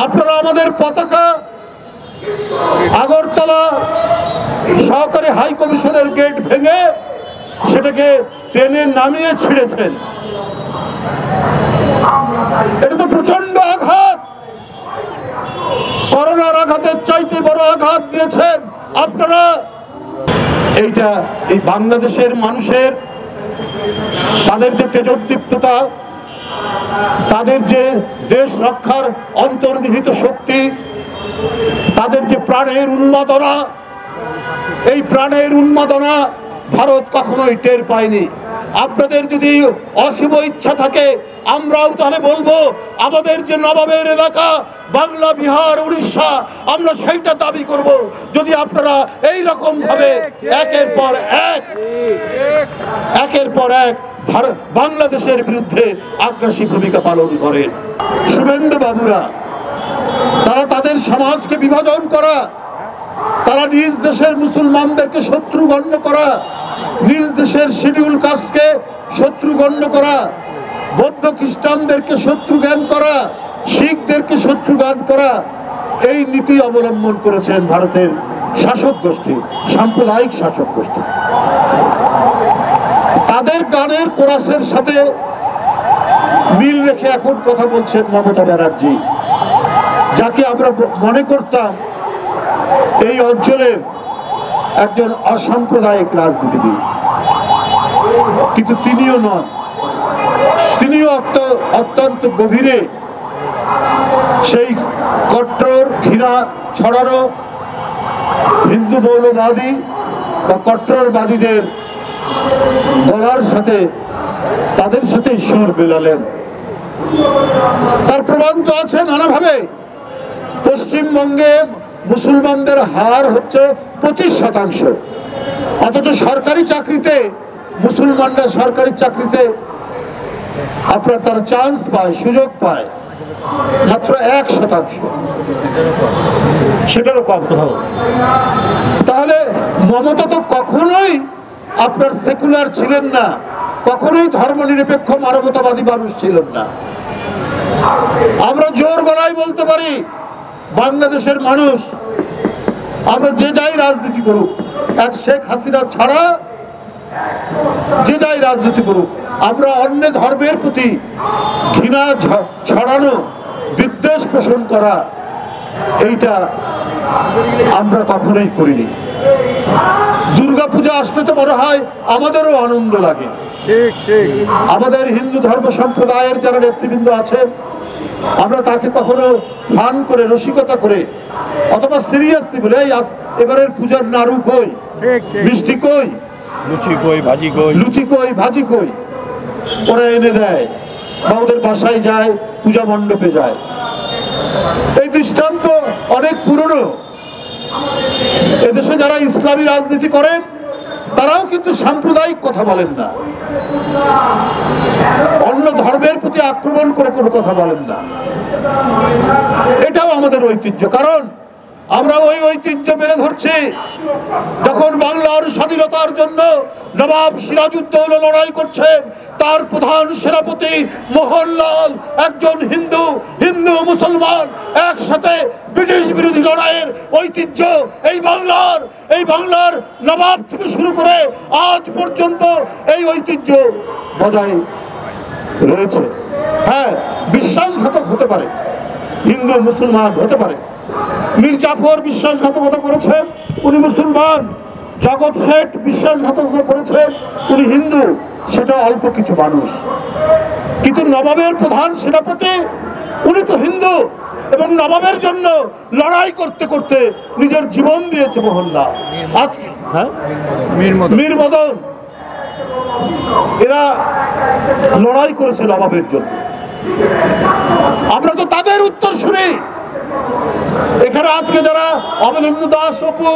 আপনারা আমাদের পতাকা আগরতলা সহকারী হাই কমিশনের গেট ভেঙে সেটাকে ট্রেনে নামিয়ে ছিঁড়েছেন। এটা তো প্রচন্ড আঘাত, করোনার আঘাতের চাইতে বড় আঘাত দিয়েছেন আপনারা। এইটা এই বাংলাদেশের মানুষের তাদের যে তেজোদ্দীপ্ততা, তাদের যে দেশ রক্ষার অন্তর্নিহিত শক্তি, তাদের যে প্রাণের উন্মাদনা, এই প্রাণের উন্মাদনা ভারত কখনোই টের পায়নি। আপনাদের যদি অশুভ ইচ্ছা থাকে আমরাও তাহলে বলবো আমাদের যে নবাবের এলাকা বাংলা, বিহার, উড়িষ্যা, আমরা সেইটা দাবি করব। যদি আপনারা এই রকম ভাবে একের পর এক বাংলাদেশের বিরুদ্ধে আগ্রাসী ভূমিকা পালন করেন। শুভেন্দু বাবুরা তারা তাদের সমাজকে বিভাজন করা, তারা নিজ দেশের মুসলমানদেরকে শত্রু গণ্য করা, নিজ দেশের শিডিউল কাস্টকে শত্রু গণ্য করা, বৌদ্ধ খ্রিস্টানদেরকে শত্রু জ্ঞান করা, শিখদেরকে শত্রু জ্ঞান করা, এই নীতি অবলম্বন করেছেন ভারতের শাসক গোষ্ঠী, সাম্প্রদায়িক শাসক গোষ্ঠী। তাদের গানের কোরাসের সাথে মিল রেখে এখন কথা বলছেন মমতা ব্যানার্জি, যাকে আমরা মনে করতাম এই অঞ্চলের একজন অসাম্প্রদায়িক রাজনীতিবিদ, কিন্তু তিনিও নন। তিনিও অত্যন্ত গভীরে সেই কট্টর ঘৃণা ছড়ানো হিন্দু মৌলবাদী বা কট্টরবাদীদের গলার সাথে তাদের সাথে সুর মেলালেন। তার প্রমাণ তো আছে নানাভাবে। পশ্চিমবঙ্গে মুসলমানদের হার হচ্ছে 25%, অথচ সরকারি চাকরিতে মুসলমানরা সরকারি চাকরিতে আপনার তারা চান্স পায়, সুযোগ পায় মাত্র 1%, সেটারও কম কোথাও। তাহলে মমতা তো কখনোই আপনার সেকুলার ছিলেন না, কখনোই ধর্মনিরপেক্ষ মানবতাবাদী মানুষ ছিলেন না। আমরা জোর গলায় বলতে পারি বাংলাদেশের মানুষ, আমরা যে যাই রাজনীতি করুক, এক শেখ হাসিনা ছাড়া যে যাই রাজনীতি করুক, আমরা অন্য ধর্মের প্রতি ঘৃণা ছড়ানো, বিদ্বেষ পোষণ করা, এইটা আমরা কখনোই করিনি। দুর্গাপূজা আসলে তো মনে হয় আমাদেরও আনন্দ লাগে। আমাদের হিন্দু ধর্ম সম্প্রদায়ের যারা নেতৃবৃন্দ আছেন, আমরা তাকে কখনো ফান করে, রসিকতা করে অথবা সিরিয়াসলি বলে এবারের পূজার নাড়ু কই, মিষ্টি কই, লুচি কই, ভাজি কই, ওরা এনে দেয় বা ওদের বাসায় যায়, পূজা মণ্ডপে যায়। এই দৃষ্টান্ত অনেক পুরনো। এদেশে যারা ইসলামী রাজনীতি করেন তারাও কিন্তু সাম্প্রদায়িক কথা বলেন না, অন্য ধর্মের প্রতি আক্রমণ করে কোনো কথা বলেন না। এটাও আমাদের ঐতিহ্য, কারণ আমরা ওই ঐতিহ্য মেনে ধরছি। যখন বাংলার স্বাধীনতার জন্য নবাব সিরাজউদ্দৌলা লড়াই করছেন, তার প্রধান সেনাপতি মোহনলাল একজন হিন্দু মুসলমান একসাথে ব্রিটিশ বিরোধী লড়াইয়ের ঐতিহ্য এই বাংলার নবাব থেকে শুরু করে আজ পর্যন্ত এই ঐতিহ্য বজায় রয়েছে। হ্যাঁ, বিশ্বাসঘাতক হতে পারে, হিন্দু মুসলমান হতে পারে। মীর জাফর বিশ্বাসঘাতকতা করেছেন, উনি মুসলমান। জগৎ শেঠ বিশ্বাসঘাতকতা করেছেন, উনি হিন্দু। সেটা অল্প কিছু মানুষ, কিন্তু নবাবের প্রধান সেনাপতি উনি তো হিন্দু, এবং নবাবের জন্য লড়াই করতে করতে নিজের জীবন দিয়েছে মোহনলাল। আজকে মীর মদন, এরা লড়াই করেছে নবাবের জন্য। আমরা তো তাদের উত্তর শুনি। এখানে আজকে যারা অবলেন্দু দাস, অপু,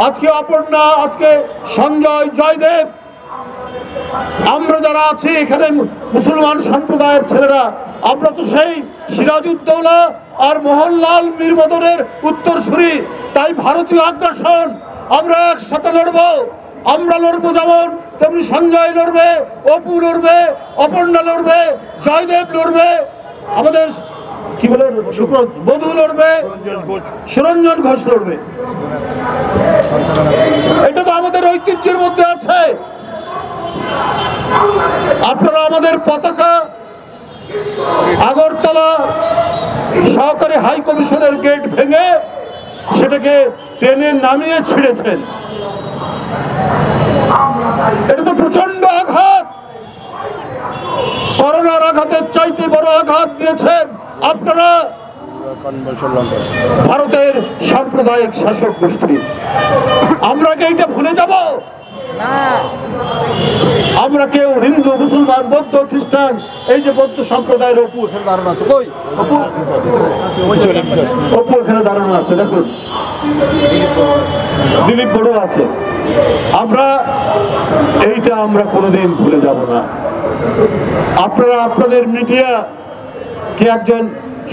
আজকে অপর্ণা, আজকে সঞ্জয়, জয়দেব, আমরা যারা আছি এখানে মুসলমান সম্প্রদায়ের ছেলেরা, আমরা তো সেই সিরাজউদ্দৌলা আর মোহনলাল, মীর মদনের উত্তর শুনি। তাই ভারতীয় আগ্রাসন আমরা একসাথে লড়বো। আমরা লড়বো যেমন, তেমনি সঞ্জয় লড়বে, অপু লড়বে, অপর্ণা লড়বে, জয়দেব লড়বে, আমাদের কি বলে বধূ লড়বে, সুরঞ্জন ঘোষ লড়বে। এটা তো আমাদের ঐতিহ্যের মধ্যে আছে। আপনারা আমাদের পতাকা আগরতলা সহকারী হাই কমিশনের গেট ভেঙে সেটাকে ট্রেনে নামিয়ে ছিঁড়েছেন। এটা তো প্রচন্ড আঘাত, করোনার আঘাতের চাইতে বড় আঘাত দিয়েছেন আপনারা ভারতের সাম্প্রদায়িক শাসক গোষ্ঠী। আমরা কি এইটা ভুলে যাব? আমরা কেউ হিন্দু, মুসলমান, বৌদ্ধ, খ্রিস্টান, এই যে বৌদ্ধ সম্প্রদায়ের অপু এখানে দাঁড়ানো আছে, কই অপু এখানে দাঁড়ানো আছে, দেখুন দিলীপ বড় আছে। আমরা কোনোদিন ভুলে যাব না। আপনারা আপনাদের মিডিয়া কে একজন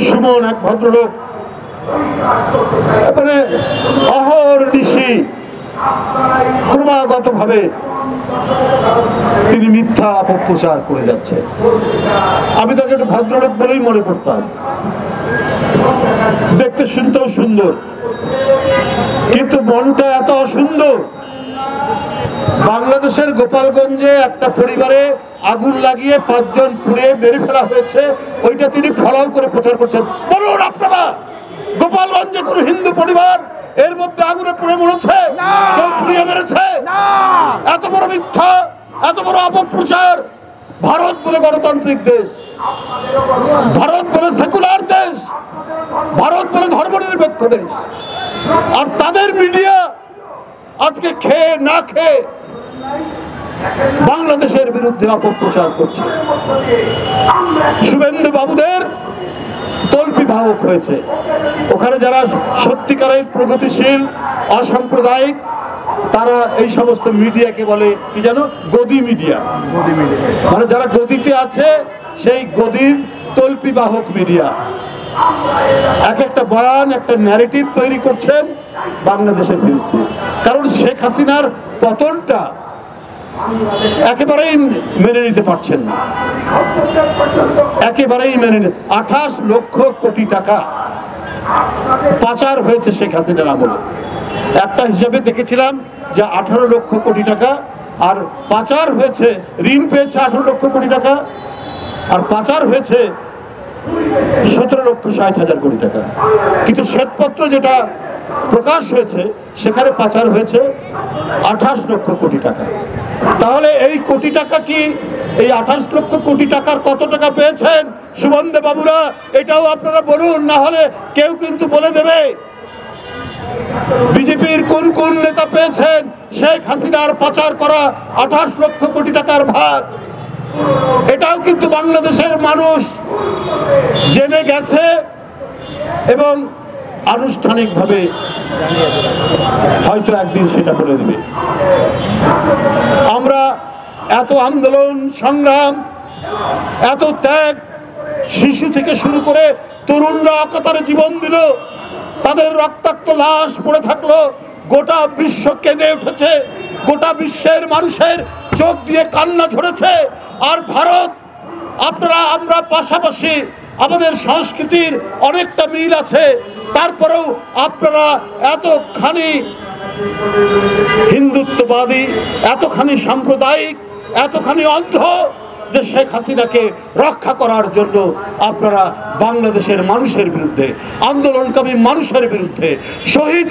সুমন, এক ভদ্রলোক, মানে অহর্নিশি ক্রমাগত ভাবে তিনি মিথ্যা অপপ্রচার করে যাচ্ছে। আমি তাকে একটা ভদ্রলোক বলেই মনে করতাম, দেখতে শুনতেও সুন্দর, কিন্তু মনটা এত অসুন্দর। বাংলাদেশের গোপালগঞ্জে একটা পরিবারে আগুন লাগিয়ে 5 জন পুড়ে মেরে ফেলা হয়েছে, ওইটা তিনি ফলাও করে প্রচার করছেন। বলুন আপনারা, গোপালগঞ্জে কোন হিন্দু পরিবার এর মধ্যে আগুনে পুড়ে মরেছে? কেউ পুড়িয়ে মেরেছে? এত বড় মিথ্যা, এত বড় অপপ্রচার। ভারত বলে গণতান্ত্রিক দেশ, ভারত বলে সেকুলার দেশ, ভারত বলে ধর্মনিরপেক্ষ দেশ, আর তাদের মিডিয়া আজকে খেয়ে না খেয়ে বাংলাদেশের বিরুদ্ধে অপপ্রচার করছে। শুভেন্দু বাবুদের তল্পি বাহক হয়েছে। ওখানে যারা সত্যিকারের প্রগতিশীল, অসাম্প্রদায়িক, তারা এই সমস্ত মিডিয়াকে বলে কি জানো, গদি মিডিয়া। মানে যারা গদিতে আছে সেই গদির তল্পি বাহক মিডিয়া। এক একটা বয়ান, একটা ন্যারেটিভ তৈরি করছেন বাংলাদেশের বিরুদ্ধে। কারণ শেখ হাসিনার পতনটা একেবারেই মেনে নিতে পারছেন না, একেবারেই মেনে নিতে। 28 লক্ষ কোটি টাকা পাচার হয়েছে শেখ হাসিনার আমলে। একটা হিসাবে দেখেছিলাম যে 18 লক্ষ কোটি টাকা, আর পাচার হয়েছে, ঋণ পেয়েছে 18 লক্ষ কোটি টাকা, আর পাচার হয়েছে 17,60,000 কোটি টাকা। কিন্তু শ্বেতপত্র যেটা প্রকাশ হয়েছে সেখানে পাচার হয়েছে 28 লক্ষ কোটি টাকা। তাহলে এই কোটি টাকা কি, এই 28 লক্ষ কোটি টাকার কত টাকা পেয়েছেন শুভেন্দু বাবুরা? এটাও আপনারা বলুন, না হলে কেউ কিন্তু বলে দেবে। বিজেপির কোন কোন নেতা পেয়েছেন শেখ হাসিনার পাচার করা 28 লক্ষ কোটি টাকার ভাগ? এটাও কিন্তু বাংলাদেশের মানুষ জেনে গেছে এবং আনুষ্ঠানিকভাবে হয়তো একদিন সেটা বলে দেবে। আমরা এত আন্দোলন সংগ্রাম, এত ত্যাগ, শিশু থেকে শুরু করে তরুণরা অকাতরে জীবন দিল, তাদের রক্তাক্ত লাশ পড়ে থাকলো, গোটা বিশ্ব কেঁদে উঠেছে, গোটা বিশ্বের মানুষের চোখ দিয়ে কান্না ঝরেছে। আর ভারত, আমরা পাশাপাশি, আমাদের সংস্কৃতির অনেকটা মিল আছে, তারপরেও আপনারা এতখানি হিন্দুত্ববাদী, এতখানি সাম্প্রদায়িক, এতখানি অন্ধ যে শেখ হাসিনাকে রক্ষা করার জন্য আপনারা বাংলাদেশের মানুষের বিরুদ্ধে, আন্দোলনকামী মানুষের বিরুদ্ধে, শহীদ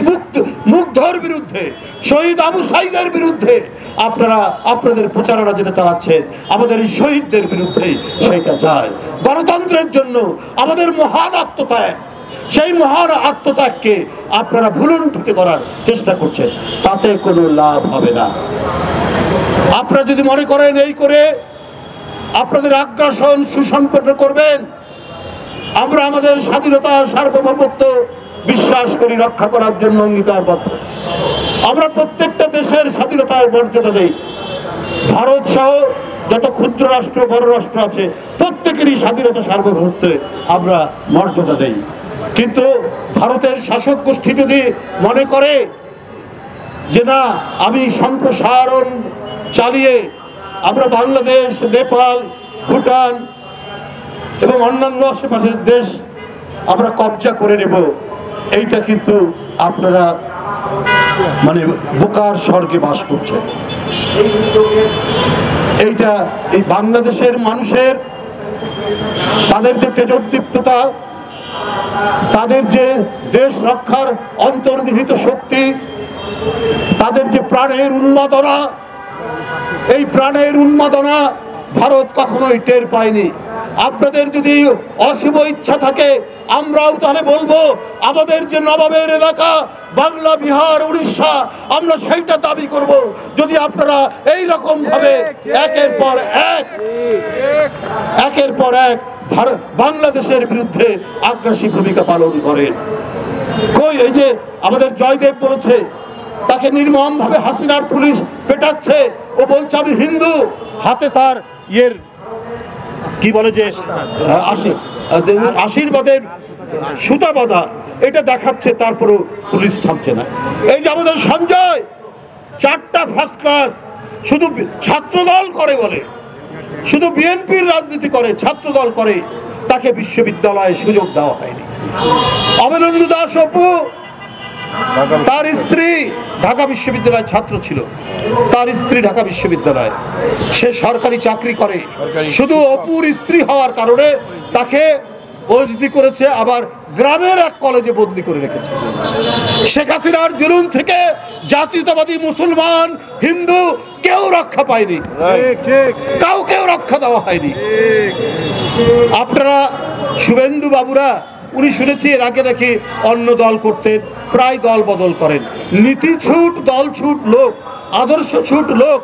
মুগ্ধর বিরুদ্ধে, শহীদ আবু সাইদের বিরুদ্ধে আপনারা আপনাদের প্রচারণা যেটা চালাচ্ছেন, আমাদের এই শহীদদের বিরুদ্ধে সেটা যায়। গণতন্ত্রের জন্য আমাদের মহান আত্মত্যাগ, সেই মহান আত্মত্যাগকে আপনারা ভুলুণ্ঠিত করার চেষ্টা করছেন, তাতে কোনো লাভ হবে না। আপনারা যদি মনে করেন এই করে আপনাদের আগ্রাসন সুসম্পন্ন করবেন, আমরা আমাদের স্বাধীনতা, সার্বভৌমত্ব বিশ্বাস করি, রক্ষা করার জন্য অঙ্গীকারবদ্ধ। আমরা প্রত্যেকটা দেশের স্বাধীনতার মর্যাদা দেই। ভারত সহ যত ক্ষুদ্র রাষ্ট্র, বড় রাষ্ট্র আছে, প্রত্যেকেরই স্বাধীনতা, সার্বভৌমত্বে আমরা মর্যাদা দেই। কিন্তু ভারতের শাসক গোষ্ঠী যদি মনে করে যে না, আমি সম্প্রসারণ চালিয়ে আমরা বাংলাদেশ, নেপাল, ভুটান এবং অন্যান্য আশেপাশের দেশ আমরা কবজা করে নেব, এইটা কিন্তু আপনারা মানে বোকার স্বর্গে বাস করছেন। এইটা এই বাংলাদেশের মানুষের তাদের যে তেজোদ্দীপ্ততা, তাদের যে দেশ রক্ষার অন্তর্নিহিত শক্তি, তাদের যে প্রাণের উন্মাদনা, এই প্রাণের উন্মাদনা ভারত কখনোই টের পায়নি। আপনাদের যদি অশুভ ইচ্ছা থাকে, আমরাও তাহলে বলবো আমাদের যে নবাবের এলাকা বাংলা, বিহার, উড়িষ্যা, আমরা সেইটা দাবি করব। যদি আপনারা এই রকম ভাবে একের পর এক বাংলাদেশের বিরুদ্ধে আগ্রাসী ভূমিকা পালন করেন। কই এই যে আমাদের জয়দেব বলেছে, তাকে নির্মম ভাবে হাসিনার পুলিশ পেটাচ্ছে, ও বলছে আমি হিন্দু, হাতে তার ইয়ের কি বলে যে আশীর্বাদের সুতা বাঁধা, এটা দেখাচ্ছে, তারপরেও পুলিশ থামছে না। এই যে আমাদের সঞ্জয় 4টা ফার্স্ট ক্লাস, শুধু ছাত্রদল করে বলে, শুধু বিএনপির রাজনীতি করে, ছাত্রদল করে, তাকে বিশ্ববিদ্যালয়ে সুযোগ দেওয়া হয়নি। অবনীন্দ্র দাস অপু, তার স্ত্রী ঢাকা বিশ্ববিদ্যালয়ের ছাত্র ছিল, তার স্ত্রী ঢাকা বিশ্ববিদ্যালয়ে, সে সরকারি চাকরি করে, শুধু অপুর স্ত্রী হওয়ার কারণে তাকে ওএসডি করেছে, আবার গ্রামের এক কলেজে বদলি করে রেখেছে। শেখ হাসিনার জুলুম থেকে জাতীয়তাবাদী মুসলমান, হিন্দু কেউ রক্ষা পায়নি, কাউকেও রক্ষা দেওয়া হয়নি। আপনারা শুভেন্দু বাবুরা, উনি শুনেছি এর আগে নাকি অন্য দল করতেন, প্রায় দল বদল করেন। নীতি ছুট, দল ছুট লোক, আদর্শ ছুট লোক,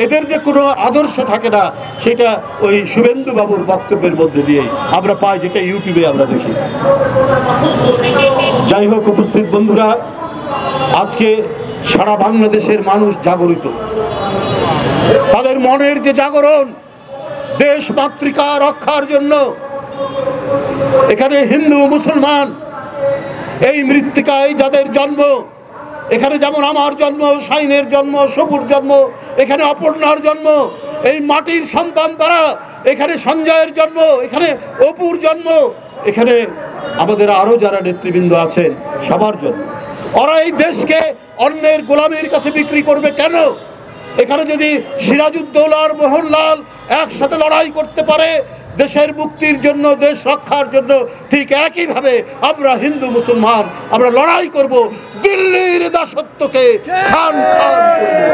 এদের যে কোনো আদর্শ থাকে না, সেটা ওই শুভেন্দু বাবুর বক্তব্যের মধ্যে দিয়েই আমরা পাই, যেটা ইউটিউবে আমরা দেখি। যাই হোক, উপস্থিত বন্ধুরা, আজকে সারা বাংলাদেশের মানুষ জাগরিত, তাদের মনের যে জাগরণ দেশ মাতৃকা রক্ষার জন্য। এখানে হিন্দু, মুসলমান, এই মৃত্তিকায় যাদের জন্ম, এখানে যেমন আমার জন্ম, শাইনের জন্ম, সবুর জন্ম, এখানে অপর্ণার জন্ম, এই মাটির সন্তান তারা, এখানে সঞ্জয়ের জন্ম, এখানে অপুর জন্ম, এখানে আমাদের আরো যারা নেতৃবৃন্দ আছেন সবার জন্য। ওরা এই দেশকে অন্যের গোলামীর কাছে বিক্রি করবে কেন? এখানে যদি সিরাজউদ্দৌলা আর মোহনলাল একসাথে লড়াই করতে পারে দেশের মুক্তির জন্য, দেশ রক্ষার জন্য, ঠিক একইভাবে আমরা হিন্দু মুসলমান আমরা লড়াই করব, দিল্লির দাসত্বকে খান খান করে দেব।